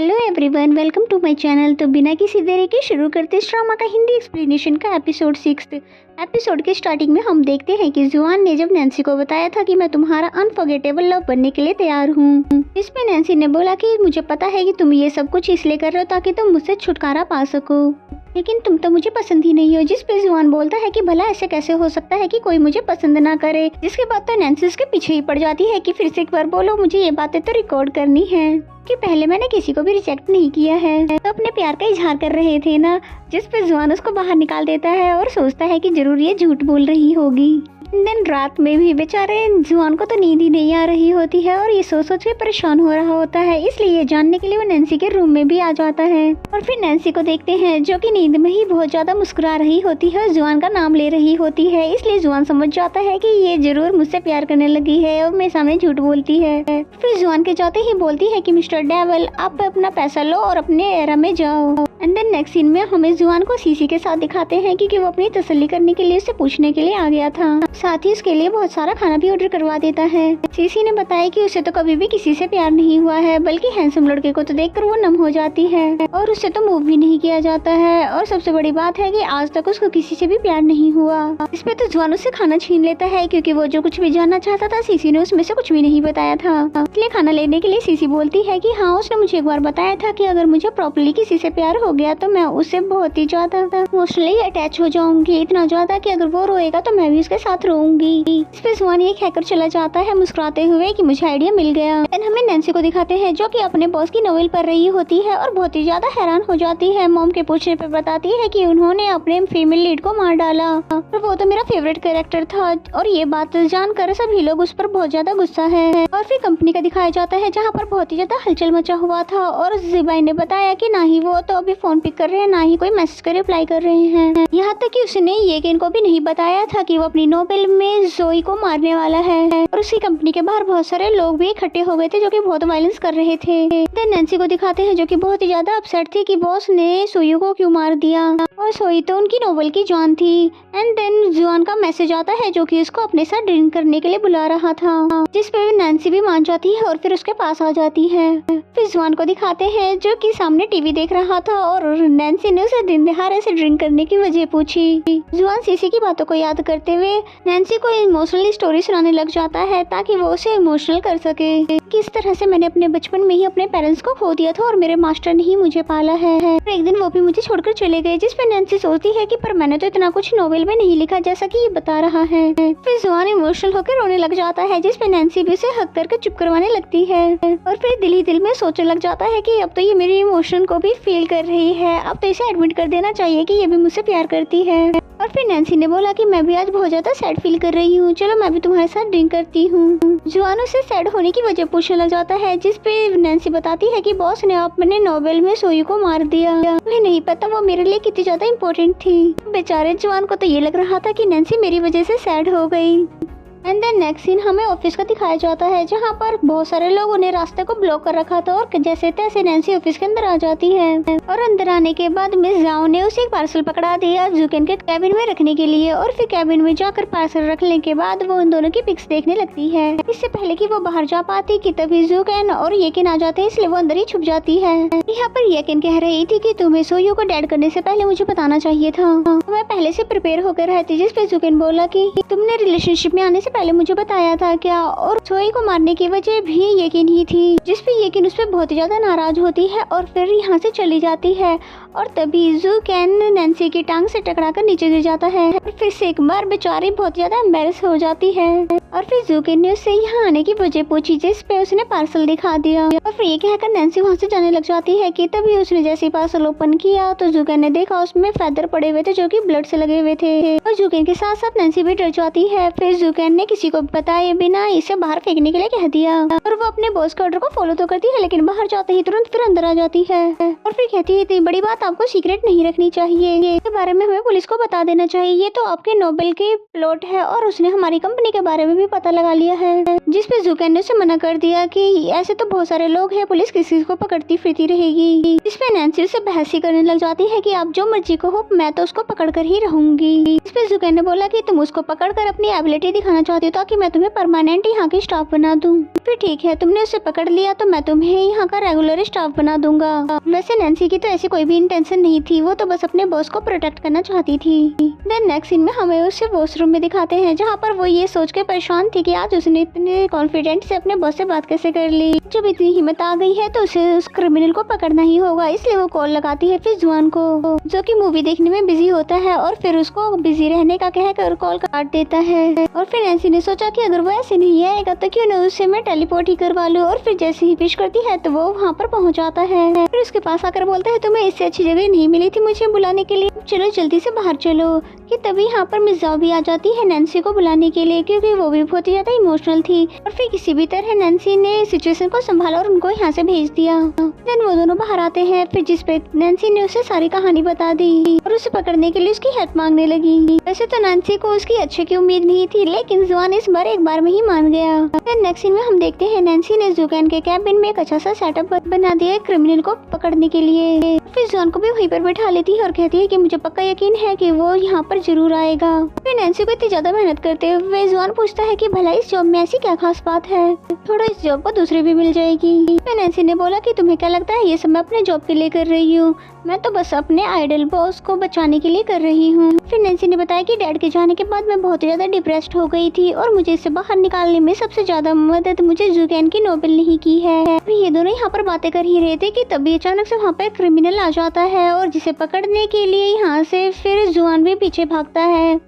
Hello everyone, welcome to my channel. तो बिना किसी देरी के शुरू करते इस ड्रामा का हिंदी एक्सप्लेनेशन का एपिसोड 6। एपिसोड के स्टार्टिंग में हम देखते हैं कि जुआन ने जब नैन्सी को बताया था कि मैं तुम्हारा अनफॉरगेटेबल लव बनने के लिए तैयार हूँ। इसमें नैन्सी ने बोला कि मुझे पता है कि तुम ये सब कुछ इसलिए कर रहे हो ताकि तुम मुझसे छुटकारा पा सको, लेकिन तुम तो मुझे पसंद ही नहीं हो। जिस पे जुआन बोलता है कि भला ऐसे कैसे हो सकता है कि कोई मुझे पसंद ना करे। जिसके बाद तो नैन्सी उसके पीछे ही पड़ जाती है कि फिर से एक बार बोलो, मुझे ये बातें तो रिकॉर्ड करनी है कि पहले मैंने किसी को भी रिजेक्ट नहीं किया है। तो अपने प्यार का इजहार कर रहे थे ना। जिस पे जुआन उसको बाहर निकाल देता है और सोचता है कि जरूर ये झूठ बोल रही होगी। दिन रात में भी बेचारे जुआन को तो नींद ही नहीं आ रही होती है और ये सोच सोच के परेशान हो रहा होता है। इसलिए ये जानने के लिए वो नैन्सी के रूम में भी आ जाता है और फिर नैन्सी को देखते हैं जो कि नींद में ही बहुत ज्यादा मुस्कुरा रही होती है और जुआन का नाम ले रही होती है। इसलिए जुआन समझ जाता है कि ये जरूर मुझसे प्यार करने लगी है और मेरे सामने झूठ बोलती है। फिर जुआन के जाते ही बोलती है कि मिस्टर डेविल, आप अपना पैसा लो और अपने एरा में जाओ। एंड देन नेक्स्ट सीन में हमें जुआन को सीसी के साथ दिखाते हैं क्योंकि वो अपनी तसल्ली करने के लिए उससे पूछने के लिए आ गया था। साथ ही उसके लिए बहुत सारा खाना भी ऑर्डर करवा देता है। सीसी ने बताया कि उसे तो कभी भी किसी से प्यार नहीं हुआ है, बल्कि हैंडसम लड़के को तो देखकर वो नम हो जाती है और उससे तो मूव भी नहीं किया जाता है। और सबसे बड़ी बात है कि आज तक उसको किसी से भी प्यार नहीं हुआ। इस पे तो जुआन उससे खाना छीन लेता है क्योंकि वो जो कुछ भी जानना चाहता था सीसी ने उसमें से कुछ भी नहीं बताया था। इसलिए खाना लेने के लिए सीसी बोलती है कि हाँ, उसने मुझे एक बार बताया था कि अगर मुझे प्रॉपर्ली किसी से प्यार हो गया तो मैं उससे बहुत ही ज्यादा इमोशनली अटैच हो जाऊंगी, इतना ज्यादा कि अगर वो रोएगा तो मैं भी उसके साथ रोऊंगी। इस पे जुआन ये कहकर चला जाता है मुस्कुराते हुए कि मुझे आइडिया मिल गया। एंड हमें नैन्सी को दिखाते हैं जो कि अपने बॉस की नोवेल पढ़ रही होती है और बहुत ही ज्यादा हैरान हो जाती है। मॉम के पूछने पे बताती है कि उन्होंने अपने फीमेल लीड को मार डाला और वो तो मेरा फेवरेट कैरेक्टर था। और ये बात जानकर सभी लोग उस पर बहुत ज्यादा गुस्सा है। और फिर कंपनी का दिखाया जाता है जहाँ पर बहुत ही ज्यादा हलचल मचा हुआ था और जिबाई ने बताया कि ना ही वो तो अभी फोन पिक कर रहे हैं, ना ही कोई मैसेज का रिप्लाई कर रहे हैं। यहाँ तक कि उसने ये को भी नहीं बताया था कि वो अपनी नोबेल में जोई को मारने वाला है। और उसकी कंपनी के बाहर बहुत सारे लोग भी इकट्ठे हो गए थे जो कि बहुत वायलेंस कर रहे थे। देन नैन्सी को दिखाते हैं जो कि बहुत ही ज्यादा अपसेट थी कि बॉस ने सोयू को क्यों मार दिया और सोई तो उनकी नोबेल की जान थी। एंड देन जुआन का मैसेज आता है जो कि उसको अपने साथ ड्रिंक करने के लिए बुला रहा था, जिस पे नैन्सी भी मान जाती है और फिर उसके पास आ जाती है। फिर जुआन को दिखाते हैं जो कि सामने टीवी देख रहा था और नैन्सी ने उसे दिन दहाड़े से ड्रिंक करने की वजह पूछी। जुआन सीसी की बातों को याद करते हुए नैन्सी को इमोशनली स्टोरी सुनाने लग जाता है ताकि वो उसे इमोशनल कर सके। किस तरह से मैंने अपने बचपन में ही अपने पेरेंट्स को खो दिया था और मेरे मास्टर ने ही मुझे पाला है। एक दिन वो भी मुझे छोड़कर चले गए, जिस पे नैन्सी सोचती है कि पर मैंने तो इतना कुछ नोवेल में नहीं लिखा जैसा कि ये बता रहा है। फिर जुआन इमोशनल होकर रोने लग जाता है, जिस पे नैन्सी भी उसे हक करके चुप करवाने लगती है और फिर दिल ही दिल में सोचने लग जाता है कि अब तो ये मेरी इमोशन को भी फील कर रही है, अब तो इसे एडमिट कर देना चाहिए कि ये भी मुझसे प्यार करती है। और फिर नैन्सी ने बोला कि मैं भी आज बहुत ज्यादा सैड फील कर रही हूँ, चलो मैं भी तुम्हारे साथ ड्रिंक करती हूँ। जुआन उसे सैड होने की वजह पूछने लग जाता है, जिस पे नैन्सी बताती है कि बॉस ने अपने नोवेल में सोयू को मार दिया। मुझे नहीं पता वो मेरे लिए कितनी ज्यादा इम्पोर्टेंट थी। बेचारे जुआन को तो ये लग रहा था कि नैन्सी मेरी वजह से सैड हो गई। एंड देन नेक्स्ट सीन हमें ऑफिस का दिखाया जाता है जहाँ पर बहुत सारे लोगों ने रास्ते को ब्लॉक कर रखा था और जैसे तैसे नैन्सी ऑफिस के अंदर आ जाती है और अंदर आने के बाद मिस जाओ ने उसे एक पार्सल पकड़ा दिया जुकेन के कैबिन में रखने के लिए। और फिर कैबिन में जाकर पार्सल रखने के बाद वो उन दोनों की पिक्स देखने लगती है। इससे पहले कि वो बाहर जा पाती कि तभी जुकेन और येकिन आ जाते हैं, इसलिए वो अंदर ही छुप जाती है। यहाँ पर येकिन कह रही थी कि तुम्हें सोयू को डेड करने से पहले मुझे बताना चाहिए था, मैं पहले से प्रिपेयर होकर रहती। जिस पे जुकेन बोला कि तुमने रिलेशनशिप में आने से पहले मुझे बताया था क्या? और सोई को मारने की वजह भी येकिन ही थी, जिस पे येकिन उस पर बहुत ही ज्यादा नाराज होती है और फिर यहाँ से चली जाती है। और तभी जुकेन नैन्सी की टांग से टकराकर नीचे गिर जाता है और फिर से एक बार बेचारी बहुत ज्यादा एम्बेरस हो जाती है। और फिर जुकेन ने उससे यहाँ आने की वजह पूछी, जिस पे उसने पार्सल दिखा दिया और फिर ये कहकर नैन्सी वहाँ से जाने लग जाती है कि तभी उसने जैसे पार्सल ओपन किया तो जुकेन ने देखा उसमें फेदर पड़े हुए थे जो कि ब्लड से लगे हुए थे और जुकेन के साथ साथ नैन्सी भी डर जाती है। फिर जुकेन ने किसी को बताए बिना इसे बाहर फेंकने के लिए कह दिया और वो अपने बॉस के ऑर्डर को फॉलो तो करती है, लेकिन बाहर जाते ही तुरंत फिर अंदर आ जाती है और फिर कहती है इतनी बड़ी बात आपको सीक्रेट नहीं रखनी चाहिए, इसके बारे में हमें पुलिस को बता देना चाहिए। ये तो आपके नोबेल के प्लॉट है और उसने हमारी कंपनी के बारे में भी पता लगा लिया है, जिसपे जुकैन ने उसे मना कर दिया कि ऐसे तो बहुत सारे लोग हैं, पुलिस किसी को पकड़ती फिरती रहेगी। जिसपे नैन्सी उसे बहस ही करने लग जाती है कि आप जो मर्जी को हो, मैं तो उसको पकड़ कर ही रहूंगी। इसपे जुकैन ने बोला कि तुम उसको पकड़ कर अपनी एबिलिटी दिखाना चाहती हो ताकि मैं तुम्हें परमानेंट यहाँ की स्टाफ बना दूं। फिर ठीक है, तुमने उसे पकड़ लिया तो मैं तुम्हें यहाँ का रेगुलर स्टाफ बना दूंगा। वैसे नैन्सी की तो ऐसी कोई भी इंटेंशन नहीं थी, वो तो बस अपने बॉस को प्रोटेक्ट करना चाहती थी। देन नेक्स्ट सीन में हमें उसे वॉशरूम में दिखाते हैं, जहाँ पर वो ये सोच के परेशान थी कि आज उसने इतने कॉन्फिडेंट से अपने बॉस से बात कैसे कर ली। जब इतनी हिम्मत आ गई है तो उसे उस क्रिमिनल को पकड़ना ही होगा, इसलिए वो कॉल लगाती है फिर जुआन को, जो कि मूवी देखने में बिजी होता है और फिर उसको बिजी रहने का कहकर कॉल काट देता है। और फिर नैन्सी ने सोचा कि अगर वो ऐसे नहीं आएगा तो क्यों न उसे मैं टेलीपोर्ट ही करवा लूं। और फिर जैसे ही विश करती है तो वो वहाँ पर पहुँच जाता है। फिर उसके पास आकर बोलता है तुम्हें इससे अच्छी जगह नहीं मिली थी मुझे बुलाने के लिए, चलो जल्दी से बाहर चलो। कि तभी यहाँ पर मिस जाओ भी आ जाती है नैन्सी को बुलाने के लिए, क्योंकि वो भी बहुत ही ज्यादा इमोशनल थी। और फिर किसी भी तरह नैन्सी ने सिचुएशन को संभाला और उनको यहाँ से भेज दिया। देन वो दोनों बाहर आते हैं, फिर जिसपे नैन्सी ने उसे सारी कहानी बता दी और उसे पकड़ने के लिए उसकी हेल्प मांगने लगी। वैसे तो नैन्सी को उसकी अच्छे की उम्मीद नहीं थी, लेकिन जुआन इस बार एक बार में ही मान गया। देन नेक्स्ट सीन में हम देखते हैं नैन्सी ने जुकैन के कैबिन में एक अच्छा सा सेटअप बना दिया क्रिमिनल को पकड़ने के लिए। फिर जुआन को भी वहीं पर बैठा लेती है और कहती है कि मुझे पक्का यकीन है कि वो यहाँ पर जरूर आएगा। फिर नैन्सी को इतनी ज्यादा मेहनत करते हुए जुआन पूछता है कि भला इस जॉब में ऐसी क्या खास बात है, थोड़ा इस जॉब को दूसरी भी मिल जाएगी। फिर नैन्सी ने बोला कि तुम्हें क्या लगता है ये सब मैं अपने जॉब के लिए कर रही हूँ, मैं तो बस अपने आइडल बॉस को बचाने के लिए कर रही हूँ। फिर नैन्सी ने बताया कि डैड के जाने के बाद मैं बहुत ज्यादा डिप्रेस्ड हो गई थी और मुझे इससे बाहर निकालने में सबसे ज्यादा मदद मुझे जुकैन की नोबेल ने ही की है। ये दोनों यहाँ पर बातें कर ही रहे थे कि तभी अचानक से वहाँ पर क्रिमिनल आ जाता है और जिसे पकड़ने के लिए यहाँ से फिर जुआन भी पीछे भागता है।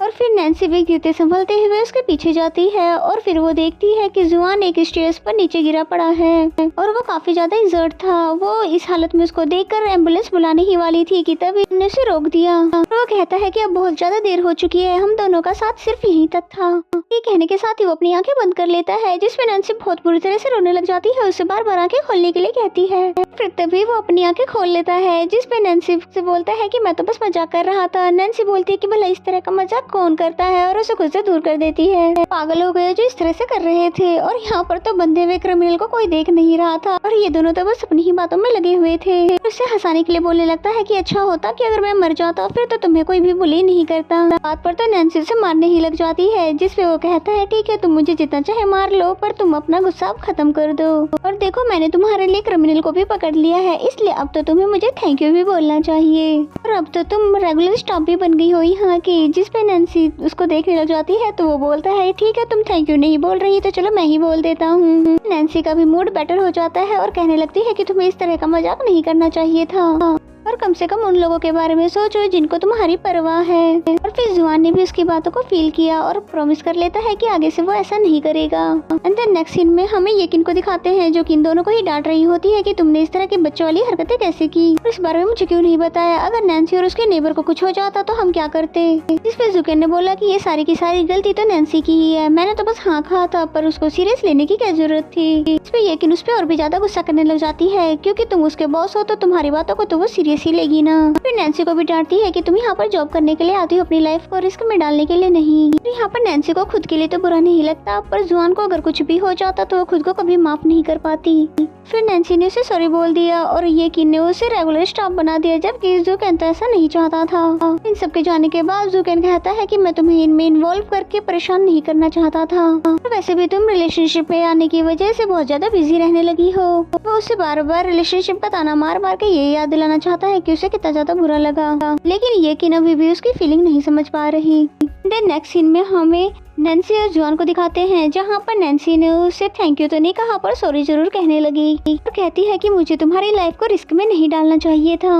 और फिर नैन्सी भी गिरते संभलते हुए उसके पीछे जाती है और फिर वो देखती है कि जुआन एक स्टेयर्स पर नीचे गिरा पड़ा है और वो काफी ज्यादा इंजर्ड था। वो इस हालत में उसको देखकर एम्बुलेंस बुलाने ही वाली थी कि तभी उसने उसे रोक दिया। वो कहता है कि अब बहुत ज्यादा देर हो चुकी है, हम दोनों का साथ सिर्फ यहीं तक था। ये कहने के साथ ही वो अपनी आंखें बंद कर लेता है, जिसमें नैन्सी बहुत बुरी तरह से रोने लग जाती है, उसे बार बार आंखें खोलने के लिए कहती है। फिर तभी वो अपनी आंखें खोल लेता है, जिसपे नैन्सी से बोलता है कि मैं तो बस मजाक कर रहा था। नैन्सी बोलती है कि भला इस तरह का मजाक कौन करता है और उसे खुद से दूर कर देती है। पागल हो गए जो इस तरह से कर रहे थे। और यहाँ पर तो बंधे हुए क्रिमिनल को कोई देख नहीं रहा था और ये दोनों तो बस अपनी ही बातों में लगे हुए थे। उसे हंसाने के लिए बोलने लगता है कि अच्छा होता कि अगर मैं मर जाता फिर तो तुम्हें कोई भी बुली नहीं करता। बात पर तो नैन्सी उसे मारने ही लग जाती है, जिसपे वो कहता है ठीक है तुम मुझे जितना चाहे मार लो, पर तुम अपना गुस्सा अब खत्म कर दो। और देखो मैंने तुम्हारे लिए क्रिमिनल को भी पकड़ लिया है, इसलिए अब तो तुम्हें मुझे थैंक यू भी बोलना चाहिए। और अब तो तुम रेगुलर स्टाफ भी बन गई हो यहाँ की। जिसपे नैन्सी उसको देखने लग जाती है तो वो बोलता है ठीक है तुम थैंक यू नहीं बोल रही तो चलो मैं ही बोल देता हूँ। नैन्सी का भी मूड बेटर हो जाता है और कहने लगती है कि तुम्हें इस तरह का मजाक नहीं करना चाहिए था और कम से कम उन लोगों के बारे में सोचो जिनको तुम्हारी परवाह है। और फिर जुआन ने भी उसकी बातों को फील किया और प्रॉमिस कर लेता है कि आगे से वो ऐसा नहीं करेगा। एंड देन नेक्स्ट सीन में हमें यकीन को दिखाते हैं, जो कि इन दोनों को ही डांट रही होती है कि तुमने इस तरह की बच्चों वाली हरकतें कैसे की, इस बारे में मुझे क्यों नहीं बताया, अगर नैन्सी और उसके नेबर को कुछ हो जाता तो हम क्या करते। जिस पे जुकैन ने बोला कि ये सारी की सारी गलती तो नैन्सी की ही है, मैंने तो बस हाँ कहा था पर उसको सीरियस लेने की क्या जरूरत थी। इस पे यकीन उस पे और भी ज्यादा गुस्सा करने लग जाती है, क्योंकि तुम उसके बॉस हो तो तुम्हारी बातों को तो वो सीरियस ही लेगी ना। फिर नैन्सी को भी डांटती है कि तुम यहाँ पर जॉब करने के लिए आती हो, अपनी लाइफ को रिस्क में डालने के लिए नहीं। यहाँ पर नैन्सी को खुद के लिए तो बुरा नहीं लगता, पर जुआन को अगर कुछ भी हो जाता तो वो खुद को कभी माफ नहीं कर पाती। फिर नैन्सी ने उसे सॉरी बोल दिया और यकीन ने उसे रेगुलर स्टाफ बना दिया, जबकि जुकैन तो ऐसा नहीं चाहता था। इन सब के जाने के बाद जुकैन कहता है कि मैं तुम्हें इनमें इन्वॉल्व करके परेशान नहीं करना चाहता था, वैसे भी तुम रिलेशनशिप में आने की वजह से बहुत ज्यादा बिजी रहने लगी हो। वो उसे बार बार रिलेशनशिप का ताना मार मार के ये याद दिलाना चाहता है कि उसे कितना ज्यादा बुरा लगा, लेकिन यकीन अभी भी उसकी फीलिंग नहीं समझ पा रही। देन नेक्स्ट सीन में हमें नैन्सी और जुआन को दिखाते हैं, जहाँ पर नैन्सी ने उसे थैंक यू तो नहीं कहा पर सॉरी जरूर कहने लगी और कहती है कि मुझे तुम्हारी लाइफ को रिस्क में नहीं डालना चाहिए था।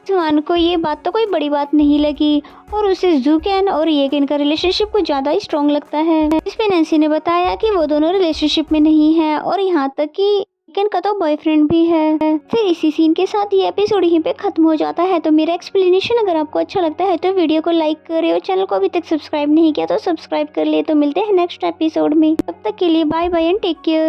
जुआन को ये बात तो कोई बड़ी बात नहीं लगी और उसे जुकैन और यकीन का रिलेशनशिप कुछ ज्यादा ही स्ट्रॉन्ग लगता है। इसमें नैन्सी ने बताया कि वो दोनों रिलेशनशिप में नहीं है और यहाँ तक कि यकीन का तो बॉयफ्रेंड भी है। फिर इसी सीन के साथ ये एपिसोड यहीं पे खत्म हो जाता है। तो मेरा एक्सप्लेनेशन अगर आपको अच्छा लगता है तो वीडियो को लाइक करें और चैनल को अभी तक सब्सक्राइब नहीं किया तो सब्सक्राइब कर ले। तो मिलते हैं नेक्स्ट एपिसोड में, तब तक के लिए bye bye and take care.